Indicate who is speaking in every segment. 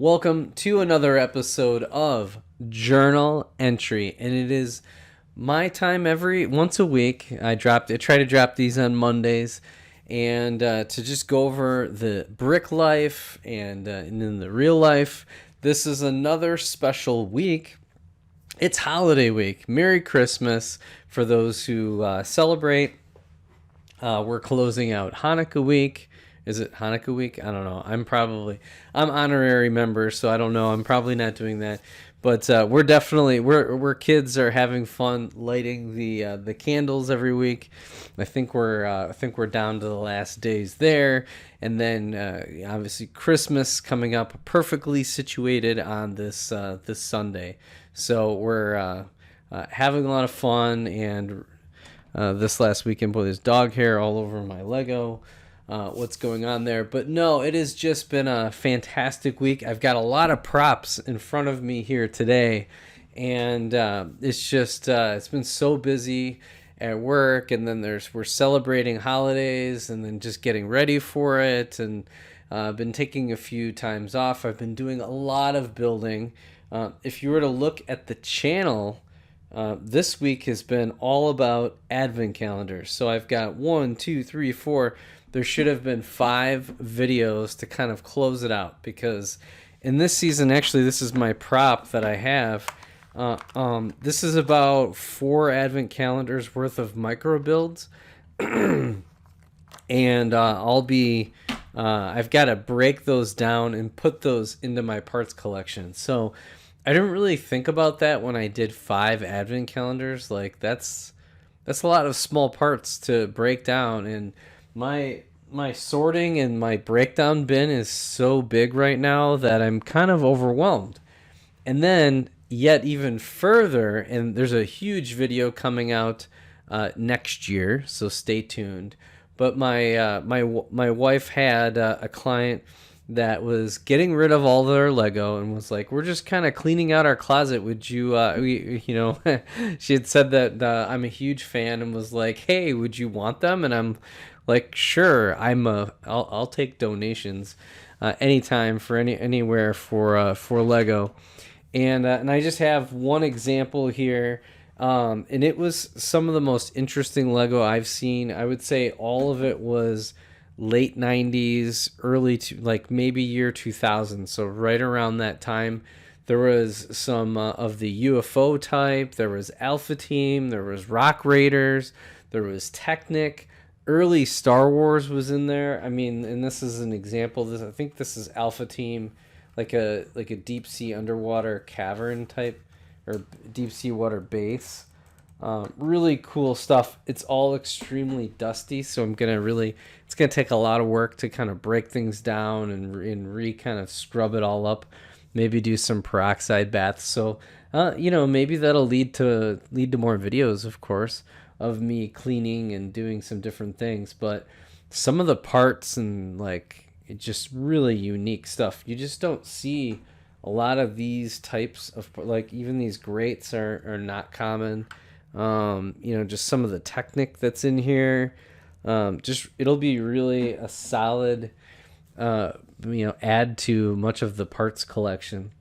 Speaker 1: Welcome to another episode of Journal Entry, and it is my time every once a week. I try to drop these on Mondays, and to just go over the brick life and in the real life. This is another special week. It's holiday week. Merry Christmas for those who celebrate. We're closing out Hanukkah week. Is it Hanukkah week? I don't know. I'm honorary member, so I don't know. I'm probably not doing that. But we're kids are having fun lighting the candles every week. I think we're down to the last days there, and then obviously Christmas coming up, perfectly situated on this Sunday. So we're having a lot of fun, and this last weekend, boy, there's dog hair all over my Lego. What's going on there? But no, it has just been a fantastic week. I've got a lot of props in front of me here today, and it's been so busy at work, and then we're celebrating holidays, and then just getting ready for it, and I've been taking a few times off. I've been doing a lot of building. If you were to look at the channel, this week has been all about advent calendars. So I've got 1, 2, 3, 4. There should have been 5 videos to kind of close it out, because in this season, actually, this is my prop that I have. This is about 4 advent calendars worth of micro builds, and I've got to break those down and put those into my parts collection. So I didn't really think about that when I did 5 advent calendars. Like that's a lot of small parts to break down, and my sorting and my breakdown bin is so big right now that I'm kind of overwhelmed. And then yet even further, and there's a huge video coming out next year, so stay tuned. But my wife had a client that was getting rid of all their Lego and was like, "We're just kind of cleaning out our closet. Would you, she had said that I'm a huge fan and was like, "Hey, would you want them?" And I'm like, "Sure, I'll take donations anytime for anywhere for Lego." And I just have one example here. And it was some of the most interesting Lego I've seen. I would say all of it was late 90s, like maybe year 2000. So right around that time, there was some of the UFO type. There was Alpha Team. There was Rock Raiders. There was Technic. Early Star Wars was in there. I mean, and this is an example. I think this is Alpha Team, like a deep sea underwater cavern type, or deep sea water base. Really cool stuff. It's all extremely dusty, so it's gonna take a lot of work to kind of break things down and kind of scrub it all up. Maybe do some peroxide baths. So, maybe that'll lead to more videos, of course, of me cleaning and doing some different things. But some of the parts and like just really unique stuff. You just don't see a lot of these types of, like, even these grates are not common. Just some of the Technic that's in here. Just it'll be really a solid add to much of the parts collection.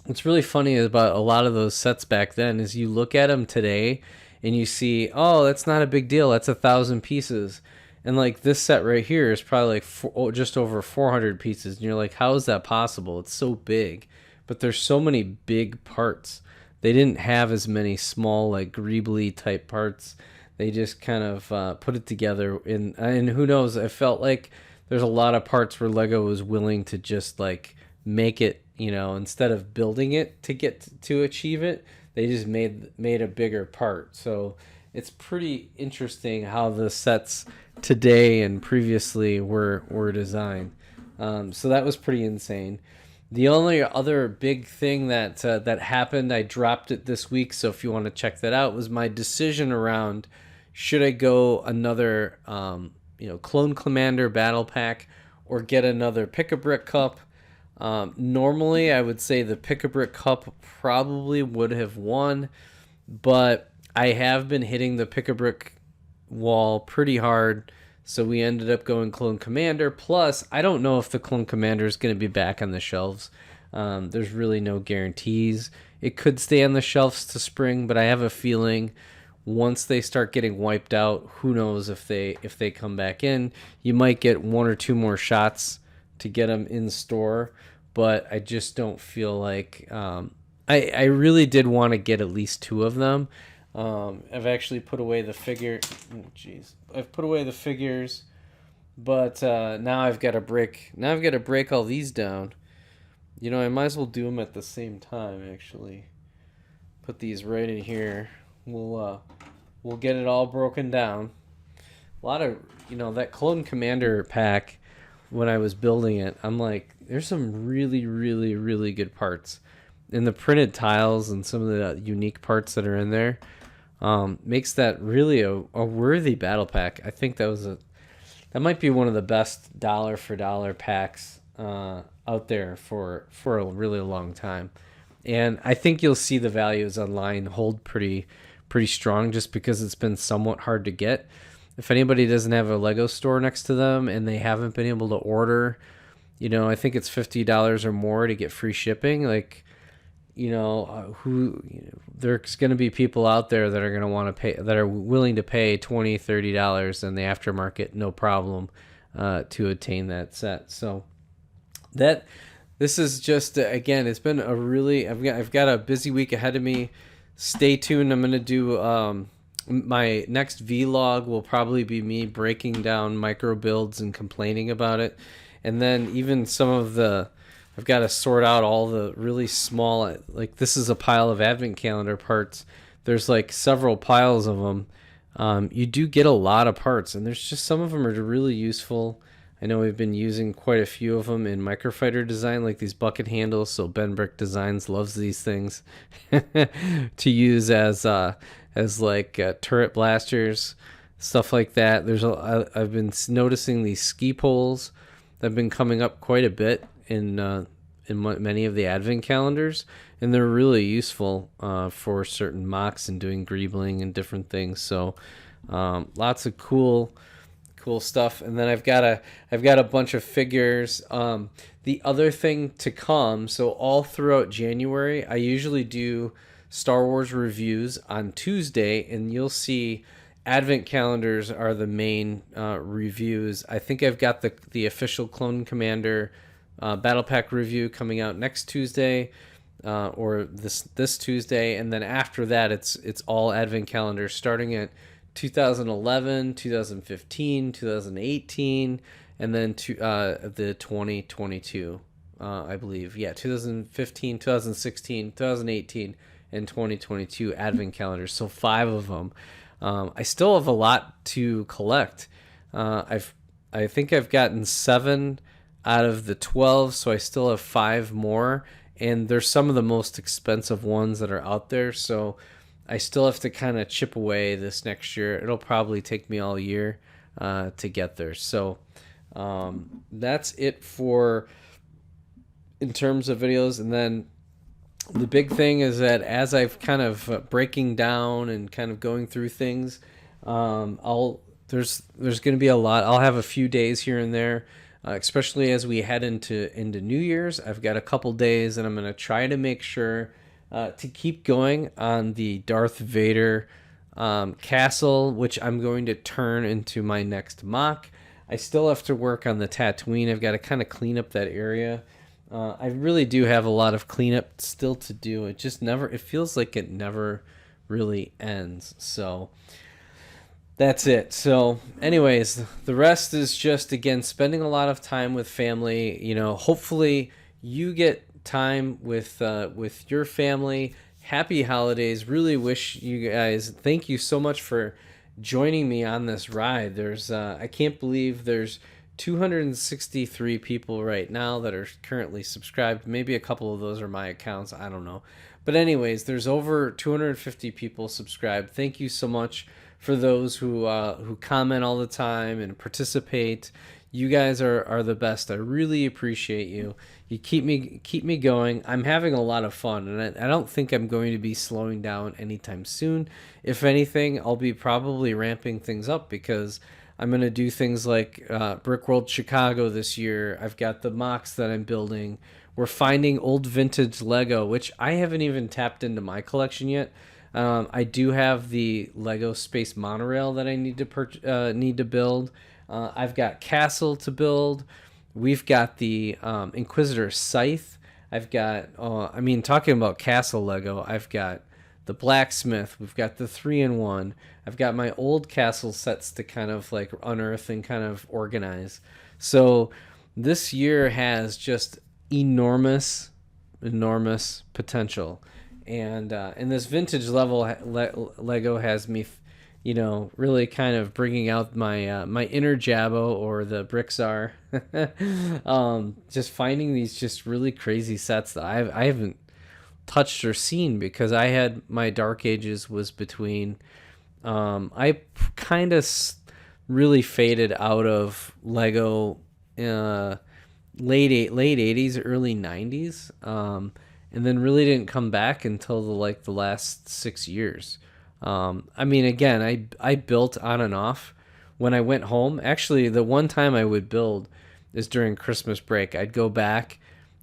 Speaker 1: What's really funny about a lot of those sets back then is you look at them today and you see, oh, that's not a big deal. That's 1,000 pieces. And like this set right here is probably like just over 400 pieces. And you're like, how is that possible? It's so big. But there's so many big parts. They didn't have as many small, like greebly type parts. They just kind of put it together. And who knows? I felt like there's a lot of parts where Lego was willing to just like make it, instead of building it to get to achieve it, they just made a bigger part. So it's pretty interesting how the sets today and previously were designed. So that was pretty insane. The only other big thing that happened, I dropped it this week, so if you want to check that out, was my decision around should I go another Clone Commander Battle Pack or get another Pick-a-Brick Cup. Normally, I would say the Pick-a-Brick Cup probably would have won, but I have been hitting the Pick-a-Brick wall pretty hard, so we ended up going Clone Commander. Plus, I don't know if the Clone Commander is going to be back on the shelves. There's really no guarantees. It could stay on the shelves to spring, but I have a feeling once they start getting wiped out, who knows if they come back in. You might get one or two more shots to get them in store, but I just don't feel like I really did want to get at least two of them. I've actually put away the figure. Jeez, I've put away the figures, but now I've got to break. Now I've got to break all these down. You know, I might as well do them at the same time. Actually, put these right in here. We'll get it all broken down. A lot of that Clone Commander pack. When I was building it, I'm like, there's some really, really, really good parts, and the printed tiles and some of the unique parts that are in there makes that really a worthy battle pack. I think that might be one of the best dollar for dollar packs out there for a really long time, and I think you'll see the values online hold pretty strong just because it's been somewhat hard to get. If anybody doesn't have a Lego store next to them and they haven't been able to order, I think it's $50 or more to get free shipping. Like, there's going to be people out there that are going to want to pay, that are willing to pay $20, $30 in the aftermarket, no problem, to attain that set. So this is just, again, it's been I've got a busy week ahead of me. Stay tuned. I'm going to do, my next vlog will probably be me breaking down micro builds and complaining about it. And then even I've got to sort out all the really small, like this is a pile of advent calendar parts. There's like several piles of them. You do get a lot of parts, and there's just some of them are really useful. I know we've been using quite a few of them in microfighter design, like these bucket handles. So Ben Brick Designs loves these things to use as like turret blasters, stuff like that. I've been noticing these ski poles that have been coming up quite a bit in many of the advent calendars, and they're really useful for certain mocks and doing greebling and different things. So lots of cool stuff. And then I've got a bunch of figures. The other thing to come, so all throughout January, I usually do Star Wars reviews on Tuesday, and you'll see advent calendars are the main reviews. I think I've got the official Clone Commander battle pack review coming out next Tuesday, or this Tuesday, and then after that it's all advent calendars starting at 2011, 2015, 2018, and then the 2022, I believe. Yeah, 2015, 2016, 2018, and 2022 advent calendars. So 5 of them. I still have a lot to collect. I think I've gotten 7 out of the 12, so I still have 5 more, and they're some of the most expensive ones that are out there. So I still have to kind of chip away this next year. It'll probably take me all year to get there. So that's it in terms of videos. And then the big thing is that as I've kind of breaking down and kind of going through things, there's going to be a lot. I'll have a few days here and there, especially as we head into New Year's. I've got a couple days, and I'm going to try to make sure to keep going on the Darth Vader castle, which I'm going to turn into my next mock. I still have to work on the Tatooine. I've got to kind of clean up that area. I really do have a lot of cleanup still to do. It feels like it never really ends. So that's it. So anyways, the rest is just, again, spending a lot of time with family. Hopefully you get time with your family. Happy holidays. Really wish you guys, thank you so much for joining me on this ride. I can't believe there's 263 people right now that are currently subscribed. Maybe a couple of those are my accounts, I don't know. But anyways, there's over 250 people subscribed. Thank you so much for those who comment all the time and participate. You guys are the best. I really appreciate you. You keep me going. I'm having a lot of fun, and I don't think I'm going to be slowing down anytime soon. If anything, I'll be probably ramping things up because I'm going to do things like Brick World Chicago this year. I've got the mocks that I'm building. We're finding old vintage Lego, which I haven't even tapped into my collection yet. I do have the Lego Space Monorail that I need to build. I've got Castle to build. We've got the Inquisitor Scythe. I've got, talking about Castle Lego, I've got the Blacksmith. We've got the 3-in-1. I've got my old Castle sets to kind of like unearth and kind of organize. So this year has just enormous potential. And this vintage Lego has me, really kind of bringing out my my inner Jabbo or the Brixar. Just finding these just really crazy sets that I haven't touched or seen, because I had my Dark Ages was between. I kind of really faded out of Lego late 80s, early 90s. And then really didn't come back until the last 6 years. Again, I built on and off when I went home. Actually, the one time I would build is during Christmas break. I'd go back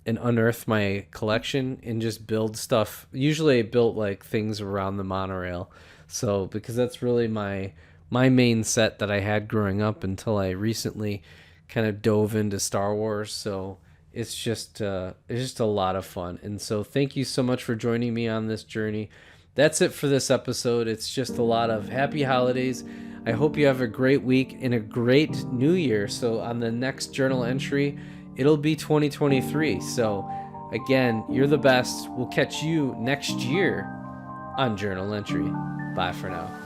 Speaker 1: and unearth my collection and just build stuff. Usually I built like things around the monorail. So, because that's really my main set that I had growing up until I recently kind of dove into Star Wars. So it's just a lot of fun. And so thank you so much for joining me on this journey. That's it for this episode. It's just a lot of happy holidays. I hope you have a great week and a great new year. So on the next journal entry, it'll be 2023. So again, you're the best. We'll catch you next year on Journal Entry. Bye for now.